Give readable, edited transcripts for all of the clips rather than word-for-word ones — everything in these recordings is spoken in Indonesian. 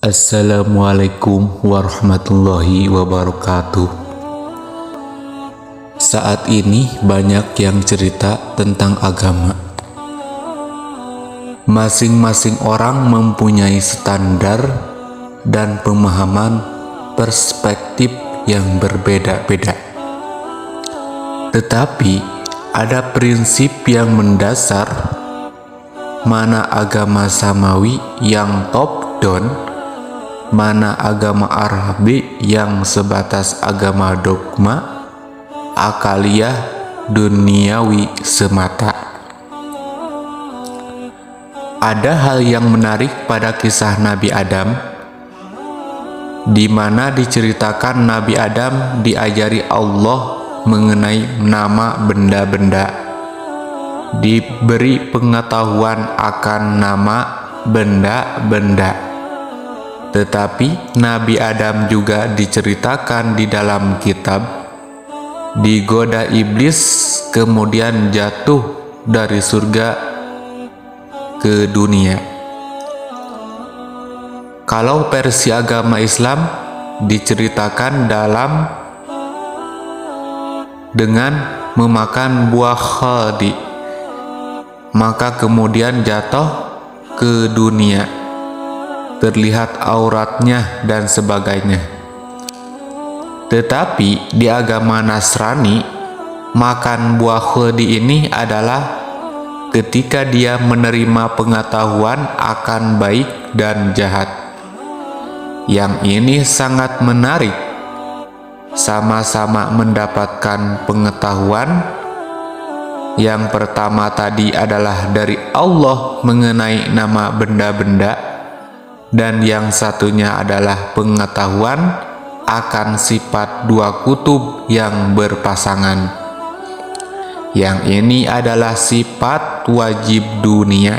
Assalamualaikum warahmatullahi wabarakatuh. Saat ini banyak yang cerita tentang agama. Masing-masing orang mempunyai standar dan pemahaman perspektif yang berbeda-beda. Tetapi ada prinsip yang mendasar, mana agama samawi yang top down, mana agama Arabi yang sebatas agama dogma, akaliah, duniawi semata. Ada hal yang menarik pada kisah Nabi Adam, di mana diceritakan Nabi Adam diajari Allah mengenai nama benda-benda, diberi pengetahuan akan nama benda-benda. Tetapi Nabi Adam juga diceritakan di dalam kitab digoda iblis, kemudian jatuh dari surga ke dunia. Kalau versi agama Islam diceritakan dengan memakan buah khadi, maka kemudian jatuh ke dunia, terlihat auratnya dan sebagainya. Tetapi di agama Nasrani, makan buah khadi ini adalah ketika dia menerima pengetahuan akan baik dan jahat. Yang ini sangat menarik. Sama-sama mendapatkan pengetahuan. Yang pertama tadi adalah dari Allah mengenai nama benda-benda, dan yang satunya adalah pengetahuan akan sifat dua kutub yang berpasangan. Yang ini adalah sifat wajib dunia,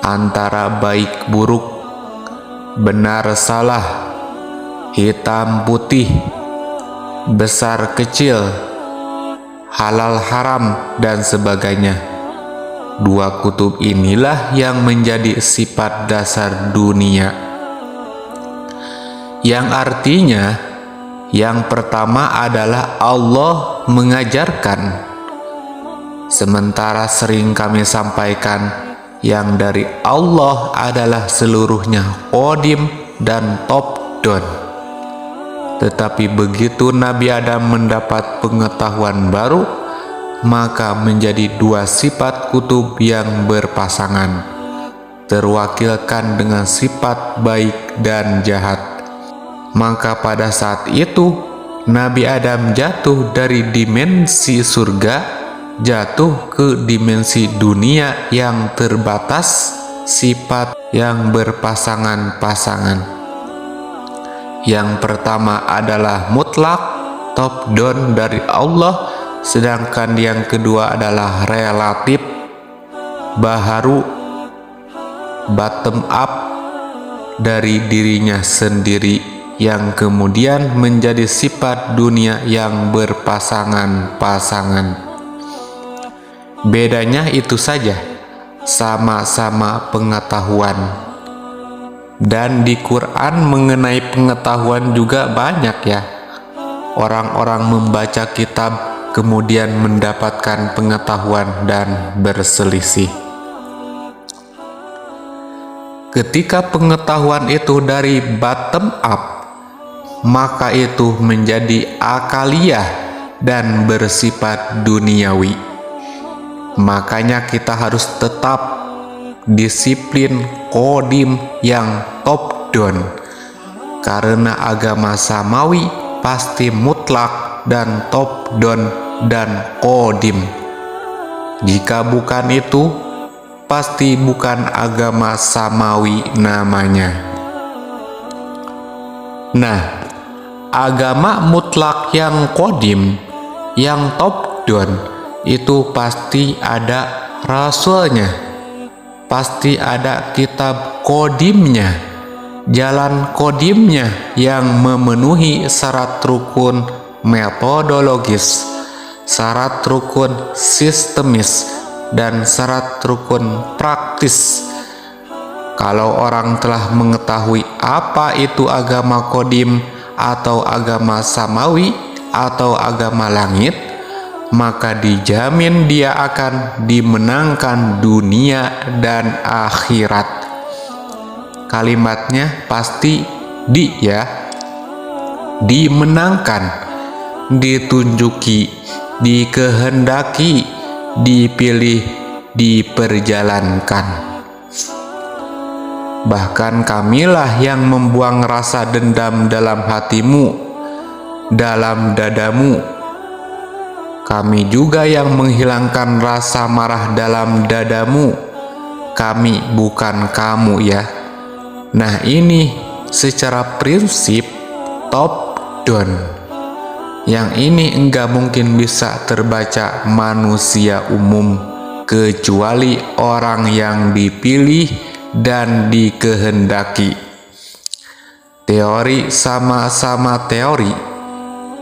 antara baik buruk, benar salah, hitam putih, besar kecil, halal haram, dan sebagainya. Dua kutub inilah yang menjadi sifat dasar dunia, yang artinya yang pertama adalah Allah mengajarkan, sementara sering kami sampaikan yang dari Allah adalah seluruhnya qadim dan top down. Tetapi begitu Nabi Adam mendapat pengetahuan baru, maka menjadi dua sifat kutub yang berpasangan, terwakilkan dengan sifat baik dan jahat. Maka pada saat itu Nabi Adam jatuh dari dimensi surga, jatuh ke dimensi dunia yang terbatas, sifat yang berpasangan-pasangan. Yang pertama adalah mutlak, top down dari Allah, sedangkan yang kedua adalah relatif, baharu, bottom up, dari dirinya sendiri, yang kemudian menjadi sifat dunia yang berpasangan-pasangan. Bedanya itu saja, sama-sama pengetahuan. Dan di Quran mengenai pengetahuan juga banyak ya. Orang-orang membaca kitab kemudian mendapatkan pengetahuan dan berselisih. Ketika pengetahuan itu dari bottom up, maka itu menjadi akaliah dan bersifat duniawi. Makanya kita harus tetap disiplin qadim yang top down, karena agama samawi pasti mutlak dan top down dan qadim. Jika bukan itu, pasti bukan agama samawi namanya. Nah, agama mutlak yang qadim, yang top down, itu pasti ada rasulnya, pasti ada kitab kodimnya, jalan kodimnya yang memenuhi syarat rukun metodologis, syarat rukun sistemis, dan syarat rukun praktis. Kalau orang telah mengetahui apa itu agama kodim atau agama samawi atau agama langit, maka dijamin dia akan dimenangkan dunia dan akhirat. Kalimatnya pasti dimenangkan, ditunjuki, dikehendaki, dipilih, diperjalankan. Bahkan kamilah yang membuang rasa dendam dalam hatimu, dalam dadamu. Kami juga yang menghilangkan rasa marah dalam dadamu. Kami, bukan kamu ya. Nah, ini secara prinsip top down. Yang ini enggak mungkin bisa terbaca manusia umum, kecuali orang yang dipilih dan dikehendaki. Teori sama-sama teori,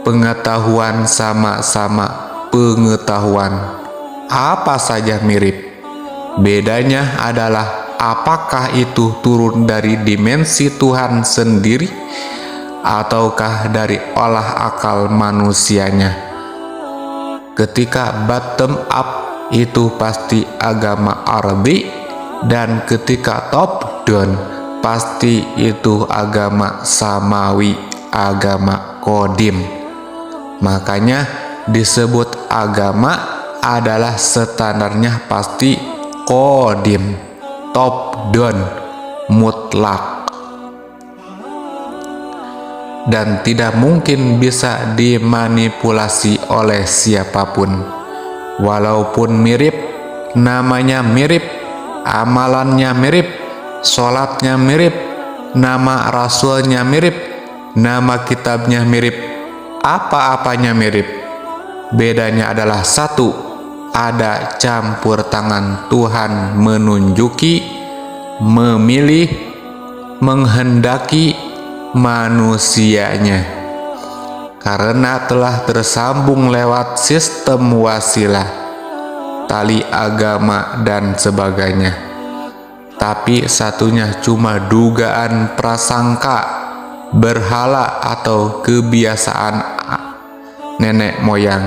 pengetahuan sama-sama pengetahuan. Apa saja mirip. Bedanya adalah apakah itu turun dari dimensi Tuhan sendiri ataukah dari olah akal manusianya. Ketika bottom up itu pasti agama Arabi, dan ketika top down pasti itu agama samawi, agama kodim. Makanya disebut agama adalah standarnya pasti kodim, top down, mutlak, dan tidak mungkin bisa dimanipulasi oleh siapapun. Walaupun mirip, namanya mirip, amalannya mirip, sholatnya mirip, nama rasulnya mirip, nama kitabnya mirip, apa-apanya mirip. Bedanya adalah satu, ada campur tangan Tuhan menunjuki, memilih, menghendaki manusianya. Karena telah tersambung lewat sistem wasilah, tali agama dan sebagainya. Tapi satunya cuma dugaan prasangka, berhala atau kebiasaan nenek moyang,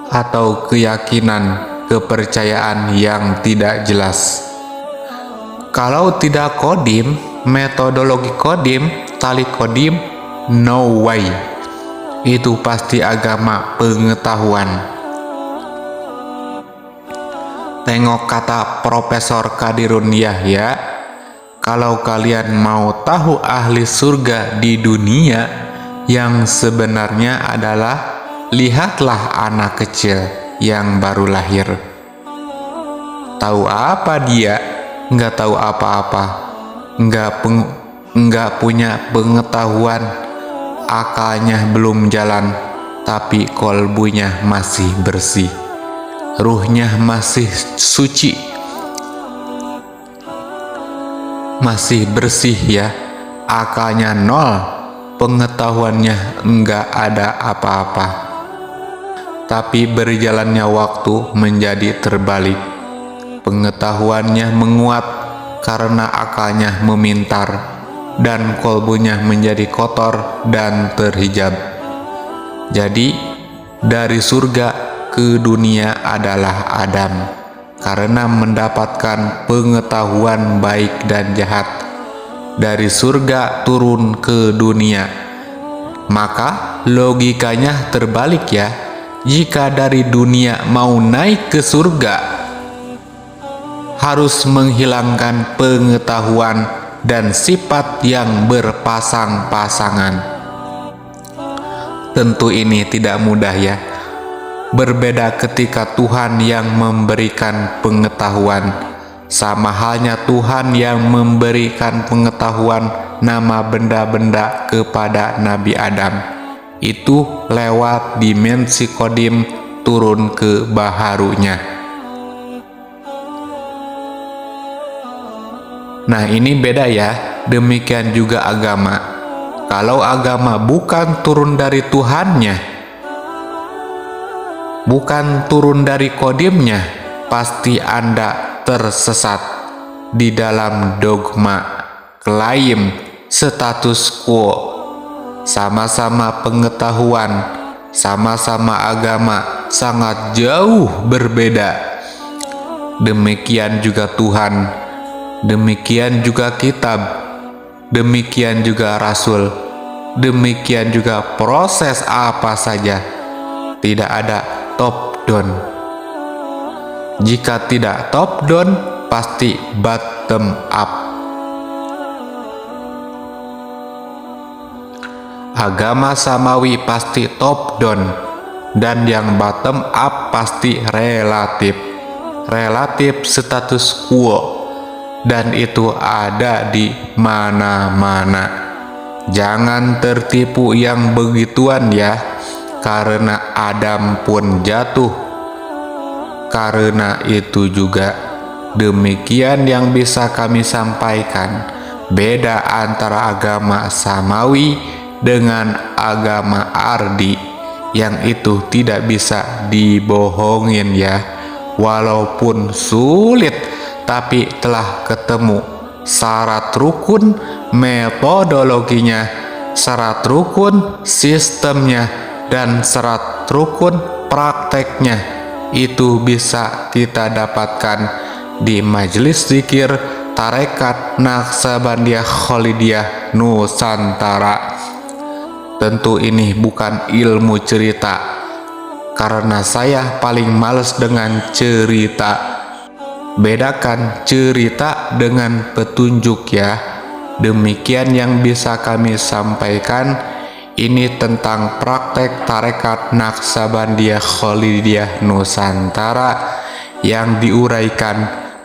atau keyakinan, kepercayaan yang tidak jelas. Kalau tidak kodim, metodologi kodim, tali kodim, no way. Itu pasti agama pengetahuan. Tengok kata Profesor Kadirun Yahya, kalau kalian mau tahu ahli surga di dunia, yang sebenarnya adalah lihatlah anak kecil yang baru lahir. Tahu apa dia? Nggak tahu apa-apa, nggak punya pengetahuan, akalnya belum jalan, tapi kolbunya masih bersih. Ruhnya masih suci, masih bersih ya, akalnya nol, pengetahuannya enggak ada apa-apa. Tapi berjalannya waktu menjadi terbalik. Pengetahuannya menguat karena akalnya memintar, dan kolbunya menjadi kotor dan terhijab. Jadi dari surga ke dunia adalah Adam, karena mendapatkan pengetahuan baik dan jahat. Dari surga turun ke dunia, maka logikanya terbalik ya. Jika dari dunia mau naik ke surga, harus menghilangkan pengetahuan dan sifat yang berpasang-pasangan. Tentu ini tidak mudah ya. Berbeda ketika Tuhan yang memberikan pengetahuan, sama halnya Tuhan yang memberikan pengetahuan nama benda-benda kepada Nabi Adam. Itu lewat dimensi kodim turun ke baharunya. Nah, ini beda ya. Demikian juga agama. Kalau agama bukan turun dari Tuhannya, bukan turun dari kodimnya, pasti Anda tersesat. di dalam dogma, klaim, status quo, sama-sama pengetahuan, sama-sama agama sangat jauh berbeda. Demikian juga Tuhan, demikian juga kitab, demikian juga rasul, demikian juga proses apa saja. Tidak ada top down. Jika tidak top down, pasti bottom up. Agama samawi pasti top down, dan yang bottom up pasti relatif. Relatif status quo, dan itu ada di mana-mana. Jangan tertipu yang begituan ya, karena Adam pun jatuh. Karena itu juga demikian yang bisa kami sampaikan. Beda antara agama samawi dengan agama ardi, yang itu tidak bisa dibohongin ya. Walaupun sulit, tapi telah ketemu syarat rukun metodologinya, syarat rukun sistemnya, dan syarat rukun prakteknya. Itu bisa kita dapatkan di Majelis Zikir Tarekat Naqsabandiyah Khalidiyah Nusantara. Tentu ini bukan ilmu cerita, karena saya paling males dengan cerita. Bedakan cerita dengan petunjuk ya. Demikian yang bisa kami sampaikan. Ini tentang praktek tarekat Naqsabandiyah Khalidiyah Nusantara yang diuraikan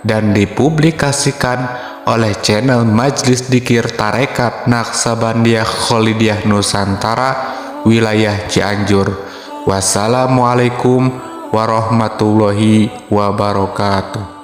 dan dipublikasikan oleh channel Majelis Zikir Tarekat Naqsabandiyah Khalidiyah Nusantara wilayah Cianjur. Wassalamualaikum warahmatullahi wabarakatuh.